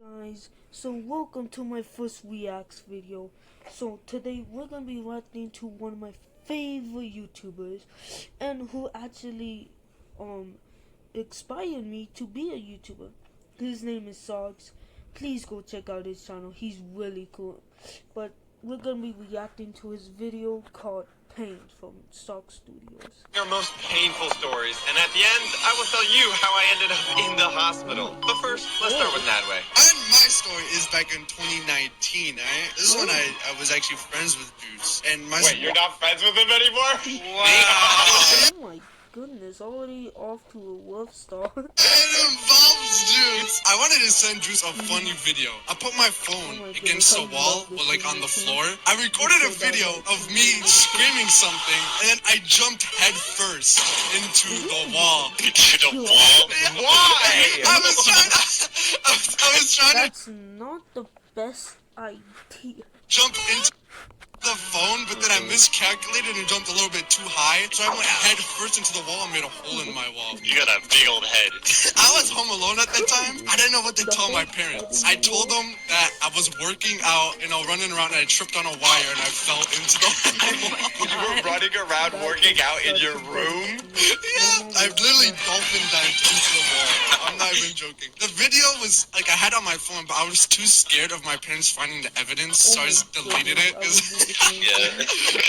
Guys, so welcome to my first reacts video. So today we're gonna be reacting to one of my favorite YouTubers and who actually inspired me to be a YouTuber. His name is Socks. Please go check out his channel. He's really cool. But we're gonna be reacting to his video called Pain from Stock Studios. Your most painful stories, and at the end, I will tell you how I ended up in the hospital. But first, let's start with Nadway. And my story is back in 2019, right? This is when I was actually friends with Juice. And my Wait, you're not friends with him anymore? Wow. Oh my goodness, already off to a rough start. It involves Juice. I wanted to send Juice a funny video. I put my phone against the wall, or like on the floor. I recorded a video of me screaming something, and then I jumped head first into the wall. Into the wall? Why? I was trying to That's not the best idea. jump into the phone, but then I miscalculated and jumped a little bit too high, so I went head first into the wall and made a hole in my wall. You got a big old head. I was home alone at that time. I didn't know what to tell my parents. I told them that I was working out, running around, and I tripped on a wire and I fell into the wall. You were running around working out in your room? Yeah, I literally dolphin dived into the wall. I'm not even joking. The video was, like, I had it on my phone, but I was too scared of my parents finding the evidence, so I just deleted it. Yeah,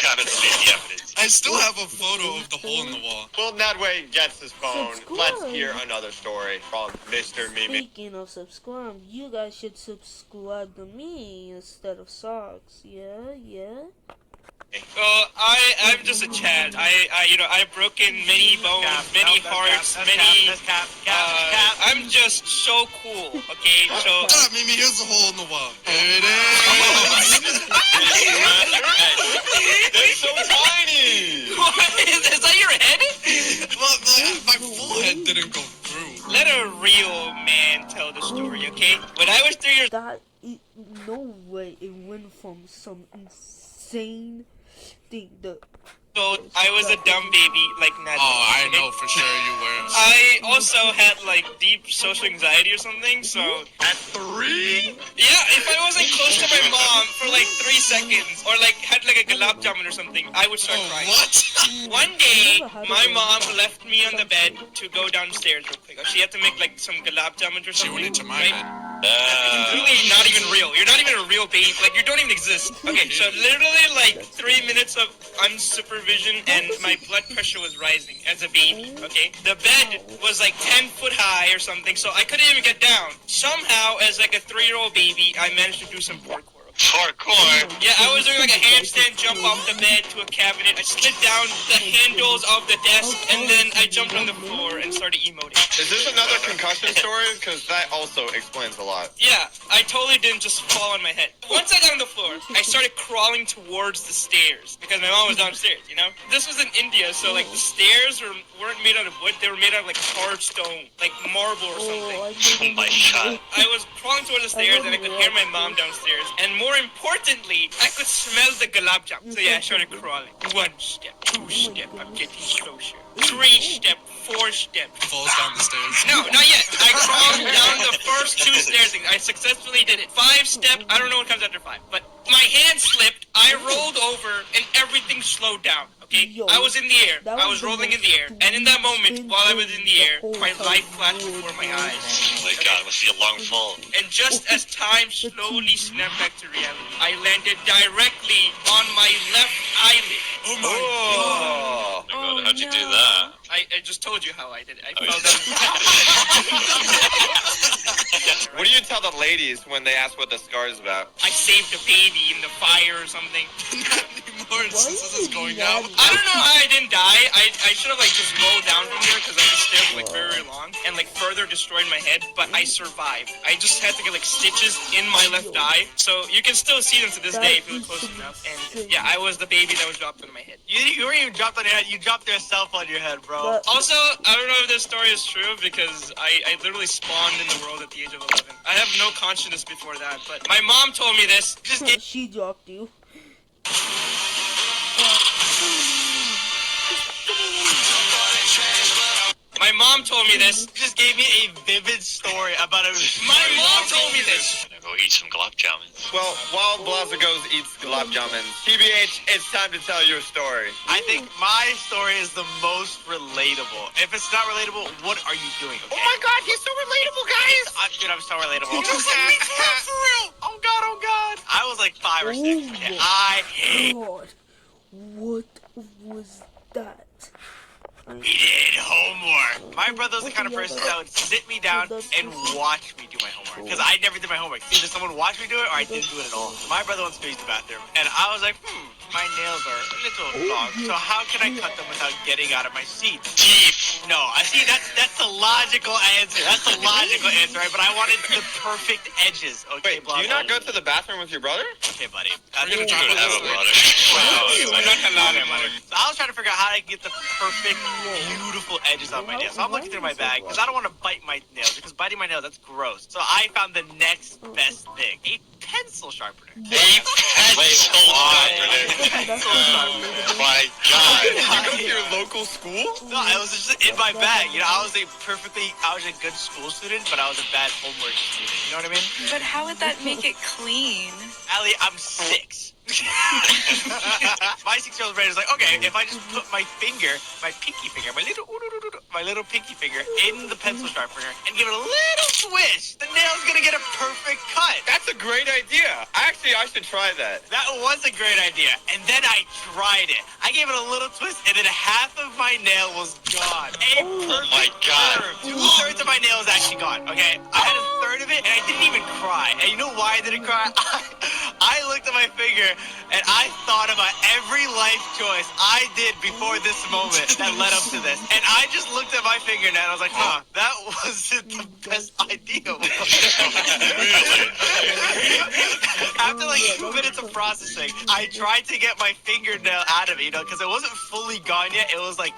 gotta see the evidence. I still have a photo of the hole in the wall. Well, Nadway gets his phone. Subscribe. Let's hear another story from Mr. Mimi. Speaking of subscribe, you guys should subscribe to me instead of Socks. Yeah. I'm just a Chad. I've broken many bones, many hearts, many. I'm just so cool. Okay, so. Shut up, Mimi. Here's the hole in the wall. Here it is. It's so tiny! Is that your head? Well, my full head didn't go through. Let a real man tell the story, okay? When I was 3 years No way it went from some insane thing. old, I was a dumb baby like Ned. Oh, I know for sure you were. I also had like deep social anxiety or something, so. At 3? Yeah, if I wasn't close to my mom for like 3 seconds, or like had like a gulab jamun or something, I would start crying. What? One day, my mom left me on the bed to go downstairs real quick. She had to make like some gulab jamun or She something. went into my right? bed. It's really not even real. You're not even a real baby. Like, you don't even exist. Okay, so literally like 3 minutes of unsupervision and my blood pressure was rising as a baby, okay? The bed was like 10 foot high or something, so I couldn't even get down. Somehow, as like a 3-year-old baby, I managed to do some parkour. Parkour? Yeah, I was doing like a handstand jump off the bed to a cabinet. I slid down the handles of the desk, and then I jumped on the floor and started emoting. Is this another concussion story? Because that also explains a lot. Yeah, I totally didn't just fall on my head. Once I got on the floor, I started crawling towards the stairs because my mom was downstairs, you know? This was in India, so like the stairs weren't made out of wood, they were made out of like hard stone, like marble or something. Oh my god. I was crawling towards the stairs and I could hear my mom downstairs. And more importantly, I could smell the gulab jamun. So yeah, I started crawling. 1 step, 2 step, I'm getting closer. 3 step, 4 step. Falls down the stairs. No, not yet. I crawled down the first 2 stairs. I successfully did it. 5 step, I don't know what comes after 5. But my hand slipped, I rolled over, and everything slowed down. Okay? I was in the air. I was rolling in the air. And in that moment, while I was in the air, my life flashed before my eyes. Oh my god, must be a long fall. And just as time slowly snapped back to reality, I landed directly on my left eyelid. Oh my Oh. Oh, How'd you do no. that? I just told you how I did it. I Oh, fell down. What do you tell the ladies when they ask what the scar is about? I saved a baby in the fire or something. Not anymore since this is going out. I don't know how I didn't die. I should have like just rolled down from there because the stairs were like very long and like further destroyed my head, but I survived. I just had to get like stitches in my left eye, so you can still see them to this day if you look close enough. And yeah, I was the baby that was dropped on my head. You weren't even dropped on your head, you dropped yourself on your head, bro. Also, I don't know if this story is true because I literally spawned in the world at the age of 11. I have no consciousness before that, but my mom told me this. Just get She dropped you. My mom told me this. just gave me a vivid story about a. My mom told me this. Well, while Blazagos eats gulab jamuns, TBH, it's time to tell your story. I think my story is the most relatable. If it's not relatable, what are you doing? Okay? Oh my god, he's so relatable, guys! Dude, I'm so relatable. Just like me for real. Oh god, oh god. I was like 5 or 6. Okay, I hate God, what was that? He did homework. My brother's the kind of person that would sit me down and watch me do my homework. Because I never did my homework. Either someone watched me do it or I didn't do it at all. My brother wants to use the bathroom. And I was like, my nails are a little long. So how can I cut them without getting out of my seat? Teeth. No, I see that's the logical answer. That's the logical answer, right? But I wanted the perfect edges. Okay, Wait, do you not go to the bathroom with your brother? Okay, buddy. We're gonna try to have a brother. Wow. I was trying to figure out how to get the perfect, beautiful edges on my nails. So I'm looking through my bag because I don't want to bite my nails because biting my nails, that's gross. So I found the next best thing. A pencil sharpener. My god. Did you go to your local school? No, it was just in my bag. You know, I was a good school student, but I was a bad homework student. You know what I mean? But how would that make it clean? Allie, I'm 6. My 6-year-old brain is like, okay, if I just put my finger, my pinky finger, my little pinky finger in the pencil sharpener and give it a little swish, the nail's gonna get a perfect cut. That's a great idea. Actually, I should try that. That was a great idea. And then I tried it. I gave it a little twist, and then half of my nail was gone. Oh my god. 2/3 of my nail is actually gone, okay? I had a third of it, and I didn't even cry. And you know why I didn't cry? I looked at my finger, and I thought about every life choice I did before this moment that led up to this. And I just looked at my fingernail, and I was like, that wasn't the best idea. After like 2 minutes of processing, I tried to get my fingernail out of it, you know, because it wasn't fully gone yet. It was like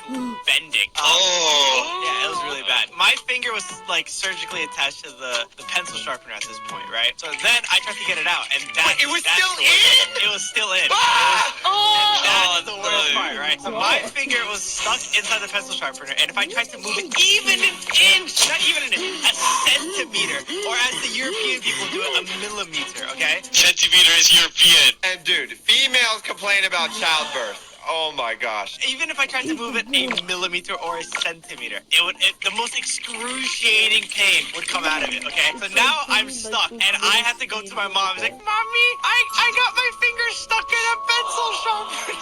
bending. Yeah, it was really bad. My finger was like surgically attached to the pencil sharpener at this point, right? So then I tried to get it out, and It was still in? It was still in. That's the worst part, right? So my finger was stuck inside the pencil sharpener, and if I tried to move it even an inch, not even an inch, a centimeter, or as the European people do it, a millimeter, okay? Centimeter is European. And dude, females complain about childbirth. Oh my gosh. Even if I tried to move it a millimeter or a centimeter, the most excruciating pain would come out of it, okay? So now I'm stuck, and I have to go to my mom. She's like, Mommy, I got my finger stuck in a pencil sharpener.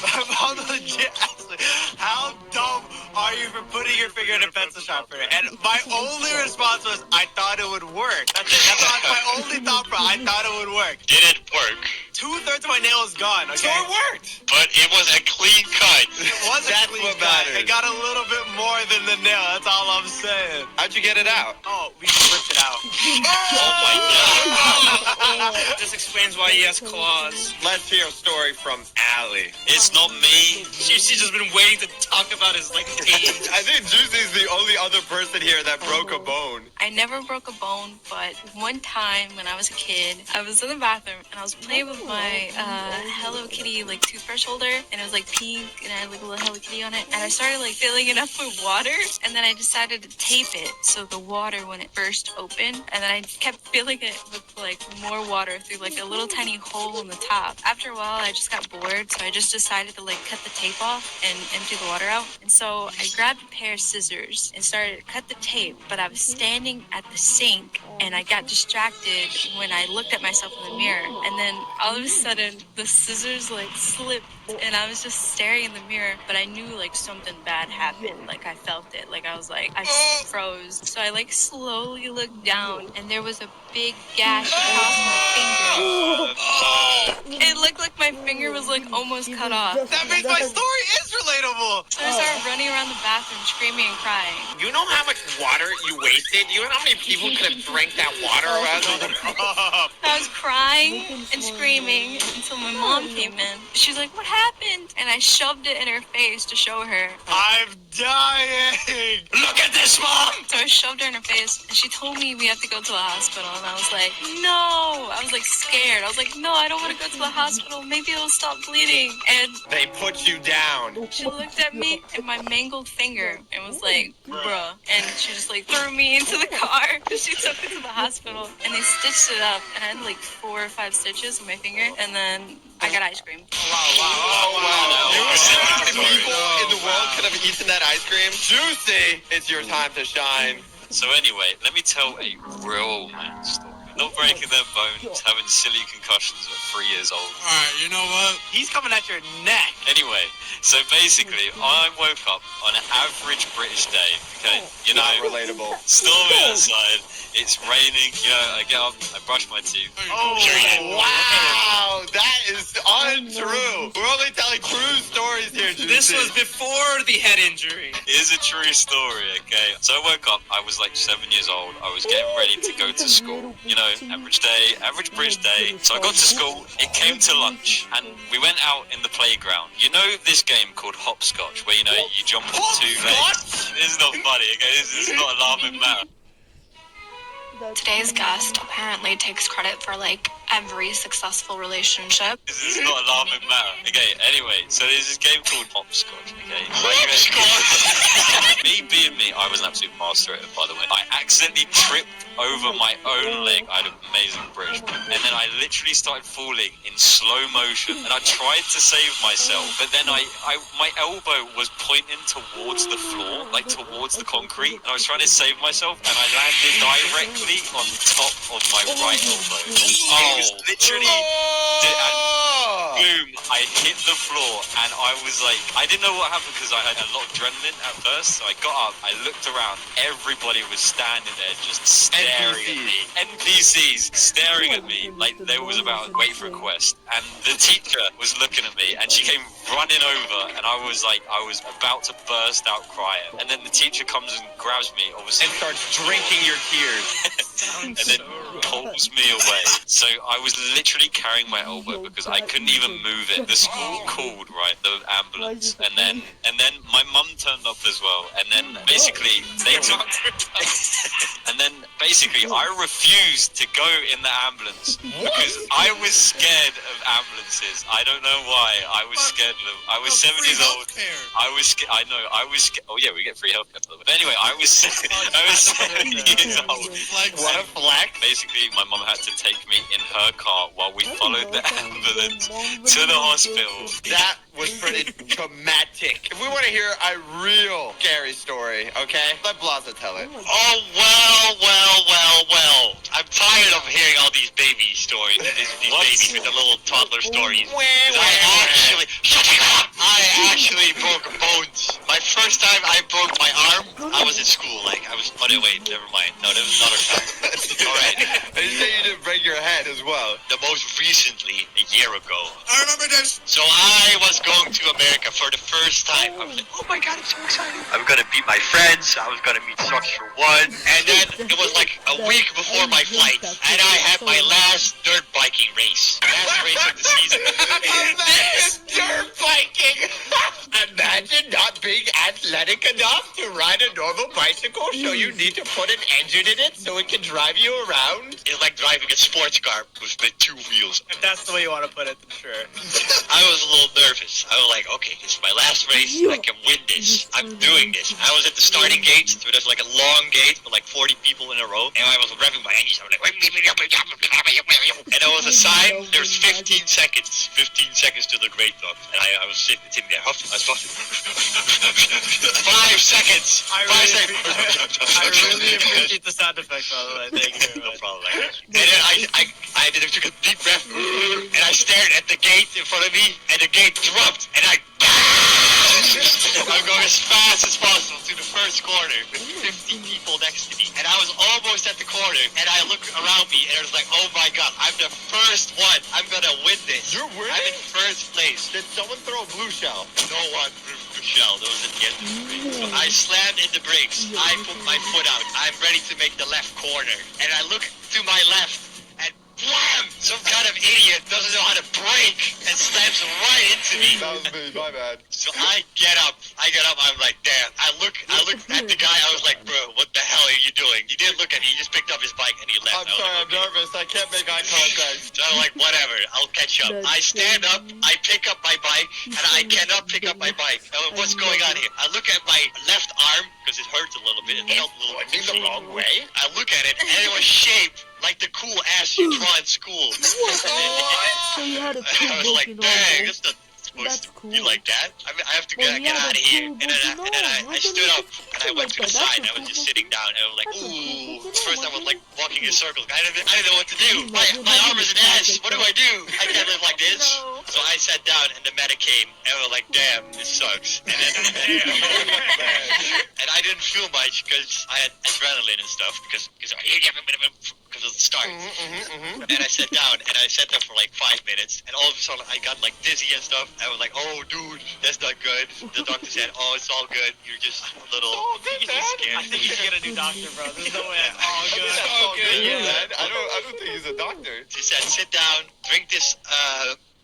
My mom legit asked me, how dumb are you for putting your finger in a pencil sharpener? And my only response was, I thought it would work. That's it. That's my only thought, bro. I thought it would work. Didn't work. 2/3 of my nail is gone, okay? So it worked. But it was a clean cut. It wasn't That's clean what cut. matters. It got a little bit more than the nail. That's all I'm saying. How'd you get it out? Oh, we just ripped it out. Oh my god. This explains why he has claws. Let's hear a story from Allie. It's not me. She's just been waiting to talk about his like pain. I think Juicy's the only other person here that broke a bone. I never broke a bone, but one time when I was a kid, I was in the bathroom and I was playing with my Hello Kitty like toothbrush holder, and it was like pink and I had like a little Hello Kitty on it, and I started like filling it up with water, and then I decided to tape it so the water when it burst open, and then I kept filling it with like more water through like a little tiny hole in the top. After a while I just got bored, so I just decided to like cut the tape off and empty the water out. And so I grabbed a pair of scissors and started to cut the tape, but I was standing at the sink and I got distracted when I looked at myself in the mirror, and then all of a sudden the scissors like slipped and I was just staring in the mirror, but I knew like something bad happened. Like I felt it. Like I was like, I froze. So I like slowly looked down and there was a big gash across my finger. It looked like my finger was like almost cut off. That means my story is relatable. So I started running around the bathroom screaming and crying. You know how much water you wasted? You know how many people could have drank that water? How I was crying and screaming until my mom came in. She's like, "What happened?" And I shoved it in her face to show her. I'm dying. Look at this, Mom! So I shoved her in her face, and she told me we have to go to the hospital. And I was like, no. I was like scared. I was like, no, I don't want to go to the hospital. Maybe it'll stop bleeding. And They put you down. she looked at me and my mangled finger and was like, bruh. And she just like threw me into the car. She took me to the hospital and they stitched it up. And I had like 4 or 5 stitches on my finger. And then I got ice cream. You were saying the people in the world could have eaten that ice cream? Juicy. It's your time to shine. So anyway, let me tell a real man story. Not breaking their bones, having silly concussions at 3 years old. Alright, you know what? He's coming at your neck. Anyway, so basically, I woke up on an average British day, okay? You know, Not relatable. stormy outside, it's raining, you know, I get up, I brush my teeth. Oh, wow. That is untrue. We're only telling true stories here, Juicy. This was before the head injury. Here's a true story, okay? So I woke up, I was like 7 years old, I was getting ready to go to school. You know, average day, average British day. So I got to school, it came to lunch, and we went out in the playground. You know this game called hopscotch, where, you know, you jump on 2 legs? This is not funny, okay? This is not a laughing matter. Today's guest apparently takes credit for like every successful relationship. This is not a laughing matter. Okay, anyway, so there's this game called hopscotch, okay? Me being me, I was an absolute master at it, by the way. I accidentally tripped over my own leg. I had an amazing bridge. And then I literally started falling in slow motion. And I tried to save myself, but then my elbow was pointing towards the floor, like towards the concrete. And I was trying to save myself, and I landed directly on top of my right elbow. It was literally... Boom, I hit the floor and I was like, I didn't know what happened because I had a lot of adrenaline at first. So I got up, I looked around, everybody was standing there just staring at me. NPCs staring at me like they was about to wait for a quest. And the teacher was looking at me and she came running over and I was about to burst out crying. And then the teacher comes and grabs me, obviously. And starts drinking your tears. And then pulls me away. So I was literally carrying my elbow because I couldn't even move it. The school called, right, the ambulance, and then my mum turned up as well, and then basically they took, and then basically I refused to go in the ambulance because I was scared of ambulances. I don't know why. I was scared of them. I was 7 years old. I was scared. I know. I was scared. Oh yeah, we get free healthcare. But anyway, I was 7 years old. Like what a flex. Basically, my mum had to take me in her car while we followed the ambulance to the hospital. That was pretty traumatic. If we want to hear a real scary story, okay? Let Blaza tell it. Oh, well. I'm tired of hearing all these baby stories. These babies with the little toddler stories. I actually broke bones. My first time I broke my arm, I was in school. Oh, no, wait, never mind. No, that was another time. All right. And you say you didn't break your head as well. The most recently, a year ago. I remember this. So I was going to America for the first time. I was like, oh my god, I'm so excited. I'm gonna meet my friends. I was gonna meet Sucks for One. And then it was like a week before my flight. And I had my last dirt biking race. Last race of the season. Dirt biking! Imagine not being athletic enough to ride a normal bicycle, so you need to put an engine in it so it can drive you around. It's like driving a sports car with 2 wheels. If that's the way you want to put it, then sure. I was a little nervous. I was like, okay, this is my last race. I can win this. I'm doing this. I was at the starting gate. So there's like a long gate with like 40 people in a row. And I was revving my engines. I was like, and there was a sign. There's 15 seconds. 15 seconds to the great dog. And I was sitting there. I was puffing. 5 seconds. I really appreciate the sound effects, by the way. Thank you. No problem. And then I took a deep breath. And I stared at the gate in front of me. And the gate dropped. And I'm going as fast as possible to the first corner with 50 people next to me. And I was almost at the corner, and I look around me, and I was like, oh my god, I'm the first one. I'm gonna win this. You're winning? I'm in first place. Did someone throw a blue shell? No one threw a blue shell. That was at the end of the race. So I slammed in the brakes. I put my foot out. I'm ready to make the left corner. And I look to my left, and wham! goddamn idiot doesn't know how to brake and slams right into me. That was me, my bad. So I get up, I'm like, damn. I look at the guy, I was like, bro, what the hell are you doing? He didn't look at me, he just picked up his bike and he left. I'm sorry, I'm nervous. I can't make eye contact. So I'm like, whatever, I'll catch up. I stand up, I pick up my bike, and I cannot pick up my bike. What's going on here? I look at my left arm, because it hurts a little bit. It felt a little bit the wrong way. I look at it, and it was shaped like the cool ass you draw in school. So you had a cool I was like, broken dang, arm, it's not supposed That's to cool. be like that. I mean, I have to Well, get yeah, out of that's here. cool, And then, broken I arm. stood How up, come and I went to the like that? side, and I That's was a just cool- sitting down, and I was like, that's a cool ooh. broken First I arm. was like walking in circles. I didn't know what to do. Imagine My arm having is a an ass. project What do I do? I can't live like this. So I sat down, and the medic came, and we were like, damn, this sucks. And then, and I didn't feel much, because I had adrenaline and stuff, because of the start. And I sat down, and I sat there for like 5 minutes, and all of a sudden I got like dizzy and stuff. I was like, oh dude, that's not good. The doctor said, oh, it's all good. You're just a little scared. I think you should get a new doctor, bro. There's no way that's all good. That's All all good, Yeah. man. I don't think he's a doctor. She said, sit down, drink this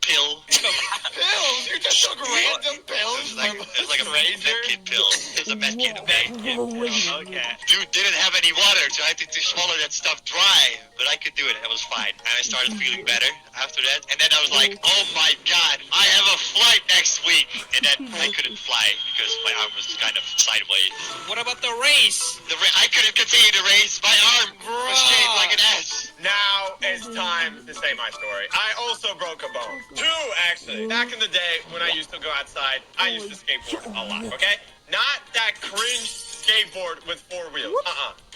pill. Pills? You just took random pills? It was like a med kit pill. It was a med kit. Okay. Dude didn't have any water, so I had to swallow that stuff dry. But I could do it. It was fine. And I started feeling better after that. And then I was like, oh my god, I have a flight next week. And then I couldn't fly because my arm was kind of sideways. What about the race? I couldn't continue to race. My arm was shaped like an S. Now it's time to say my story. I also broke a bone. 2, actually. Back in the day when I used to go outside, I used to skateboard a lot, okay? Not that cringe skateboard with 4 wheels.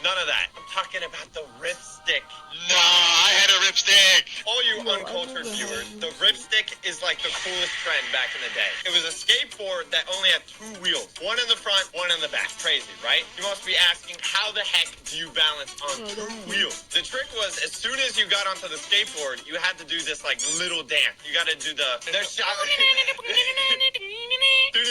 None of that. I'm talking about the ripstick. Nah, I had a ripstick. All you uncultured viewers, the ripstick is like the coolest trend back in the day. It was a skateboard that only had 2 wheels. One in the front, one in the back. Crazy, right? You must be asking, how the heck do you balance on 2 wheels? The trick was, as soon as you got onto the skateboard, you had to do this like little dance. You got to do the As soon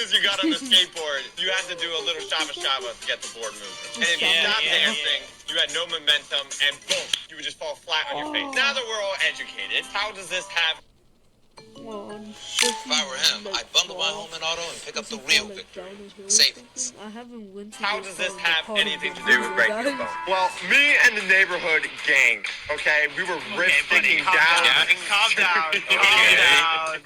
as you got on the skateboard, you had to do a little shava shava to get the board moving. And if you stopped dancing, you had no momentum, and boom, you would just fall flat on your face. Now that we're all educated, how does this have... If I were him, I'd bundle my home and auto and pick up the real victory. Savings. How does this have anything to do with breaking your bone? Well, me and the neighborhood gang, okay, we were rip-sticking down. Calm down.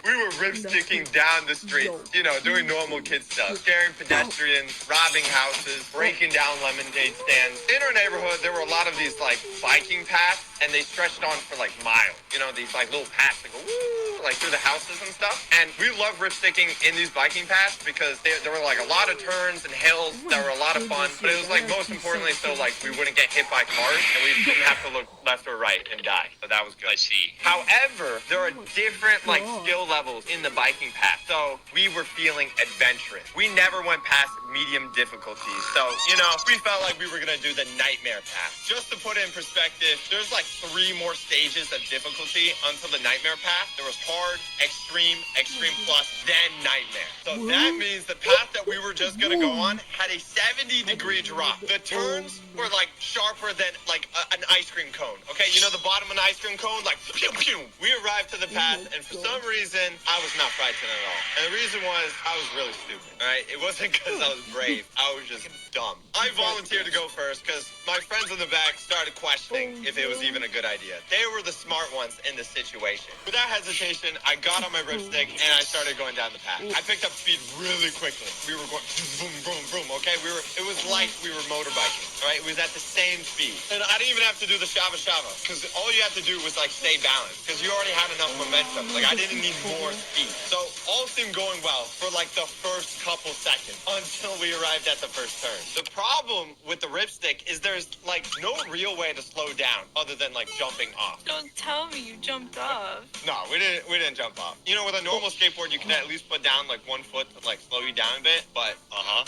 We were rip-sticking down the street, you know, doing normal kid stuff. Scaring pedestrians, robbing houses, breaking down lemonade stands. In our neighborhood, there were a lot of these, like, biking paths, and they stretched on for, like, miles. You know, these, like, little paths that go, woo, like, through the houses and stuff. And we love rip-sticking in these biking paths because there were, like, a lot of turns and hills that were a lot of fun. But it was, like, most importantly, so, like, we wouldn't get hit by cars, and we didn't have to look left or right and die. So that was good. I see. However, there are different, like, skill levels in the biking path. So we were feeling adventurous. We never went past medium difficulty. So, you know, we felt like we were going to do the nightmare path. Just to put it in perspective, there's like 3 more stages of difficulty until the nightmare path. There was hard, extreme, extreme plus, then nightmare. So that means the path that we were just going to go on had a 70-degree drop. The turns were like sharper than like an ice cream cone. Okay, you know the bottom of an ice cream cone? Like, pew, pew. We arrived to the path, and for some reason, I was not frightened at all. And the reason was, I was really stupid, all right? It wasn't because I was brave. I was just dumb. I volunteered to go first because my friends in the back started questioning if it was even a good idea. They were the smart ones in the situation. Without hesitation, I got on my ripstick, and I started going down the path. I picked up speed really quickly. We were going boom, boom, boom, okay? It was like we were motorbiking, all right? It was at the same speed. And I didn't even have to do the shava shava because all you had to do was like stay balanced because you already had enough momentum. Like I didn't need more speed. So all seemed going well for like the first couple seconds until we arrived at the first turn. The problem with the ripstick is there's like no real way to slow down other than like jumping off. Don't tell me you jumped off. No, we didn't jump off. You know, with a normal skateboard, you can at least put down like 1 foot to like slow you down a bit, but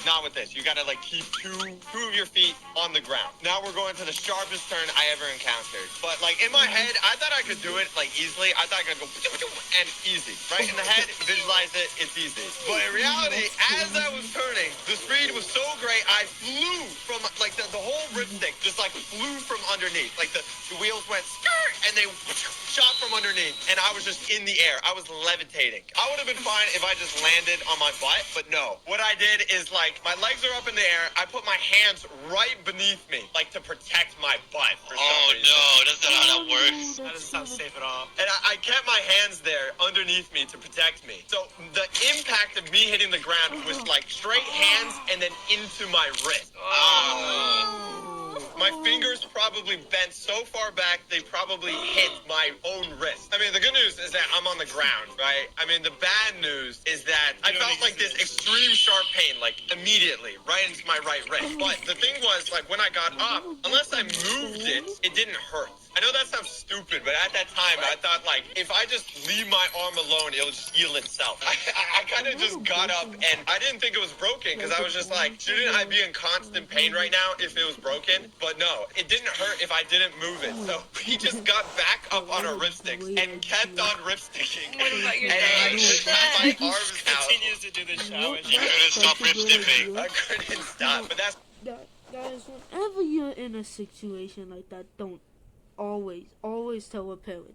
not with this. You gotta like keep two of your feet on the ground. Now we're going to the sharpest turn I ever encountered. But like in my head, I thought I could do it like easily. I thought I could go and easy. Right in the head, visualize it, it's easy. But in reality, as I was turning, the speed was so great, I flew from like the whole ripstick just like flew from underneath. Like the wheels went skirt, and and they shot from underneath, and I was just in the air. I was levitating. I would have been fine if I just landed on my butt, but no. What I did is, like, my legs are up in the air. I put my hands right beneath me, like, to protect my butt for some reason. No, that's not how that works. That doesn't sound safe at all. And I kept my hands there underneath me to protect me. So the impact of me hitting the ground was like straight hands and then into my wrist. My fingers probably bent so far back, they probably hit my own wrist. I mean, the good news is that I'm on the ground, right? I mean, the bad news is that I felt like this extreme sharp pain, like immediately, right into my right wrist. But the thing was, like, when I got up, unless I moved it, it didn't hurt. I know that sounds stupid, but at that time, I thought, like, if I just leave my arm alone, it'll just heal itself. I kind of just got up, and I didn't think it was broken, because I was just like, shouldn't I be in constant pain right now if it was broken? But no, it didn't hurt if I didn't move it. So he just got back up on our ripsticks and kept on ripsticking. What about your And dad? I just had my arms out. Continues to do the challenge. You couldn't stop ripstipping. I couldn't stop, but that's Guys, whenever you're in a situation like that, don't always tell a parent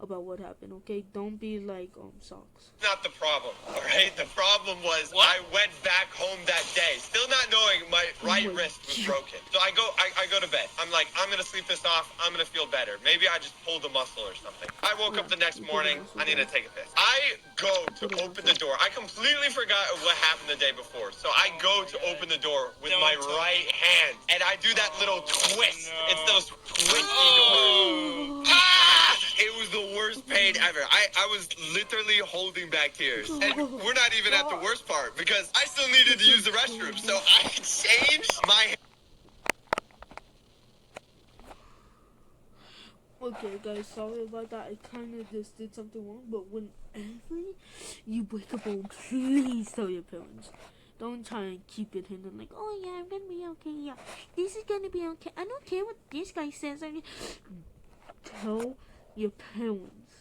about what happened, okay? Don't be like socks. not the problem, all right? The problem was I went back home that day, still not knowing my right wrist was broken. So I go to bed. I'm like, I'm gonna sleep this off. I'm gonna feel better. Maybe I just pulled a muscle or something. I woke up the next morning. I need to take a piss. I go to open the door. I completely forgot what happened the day before. So I go to open the door with my right hand, and I do that little twist. It's those twisty doors. Ah! It was the worst pain ever. I was literally holding back tears. And we're not even at the worst part, because I still needed to use the restroom. So I changed my... Okay, guys, sorry about that. I kind of just did something wrong, but whenever you break a bone, please tell your parents. Don't try and keep it hidden, like, oh yeah, I'm gonna be okay, yeah, this is gonna be okay. I don't care what this guy says. I mean, tell your parents,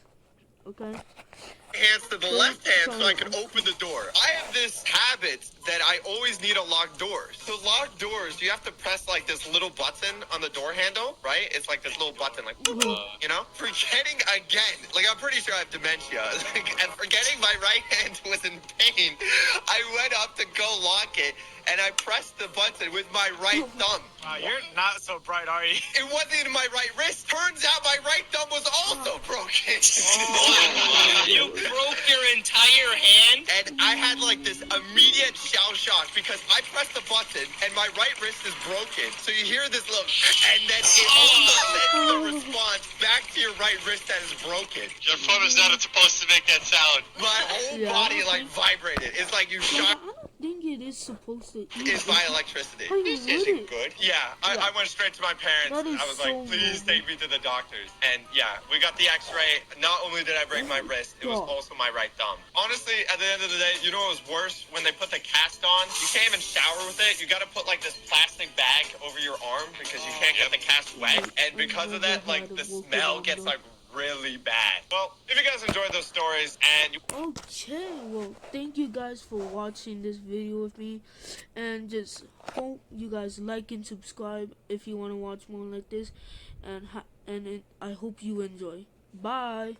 okay? Hands to the left hand so I can open the door. I have this habit that I always need to lock doors. To lock doors, you have to press like this little button on the door handle, right? It's like this little button, like, you know? Forgetting again, like I'm pretty sure I have dementia, and forgetting my right hand was in pain, I went up to go lock it, and I pressed the button with my right thumb. You're not so bright, are you? It wasn't in my right wrist. Turns out my right thumb was also broken. You broke your entire hand? And I had like this immediate shell shock because I pressed the button and my right wrist is broken. So you hear this little, and then it also sends the response back to your right wrist that is broken. Your phone is not supposed to make that sound. My whole body like vibrated. It's like you shocked. I don't think it is supposed to. It's by electricity. Oh, you This would isn't it? good. Yeah, I went straight to my parents. That is I was so like, please weird. take me to the doctors. And yeah, we got the x-ray. Not only did I break my wrist, it was also my right thumb. Honestly, at the end of the day, you know what was worse? When they put the cast on, you can't even shower with it. You got to put like this plastic bag over your arm because you can't get the cast wet. And because of that, like the smell gets like really bad. Well, if you guys enjoyed those stories and you Okay, well, thank you guys for watching this video with me, and just hope you guys like and subscribe if you want to watch more like this, and I hope you enjoy. Bye.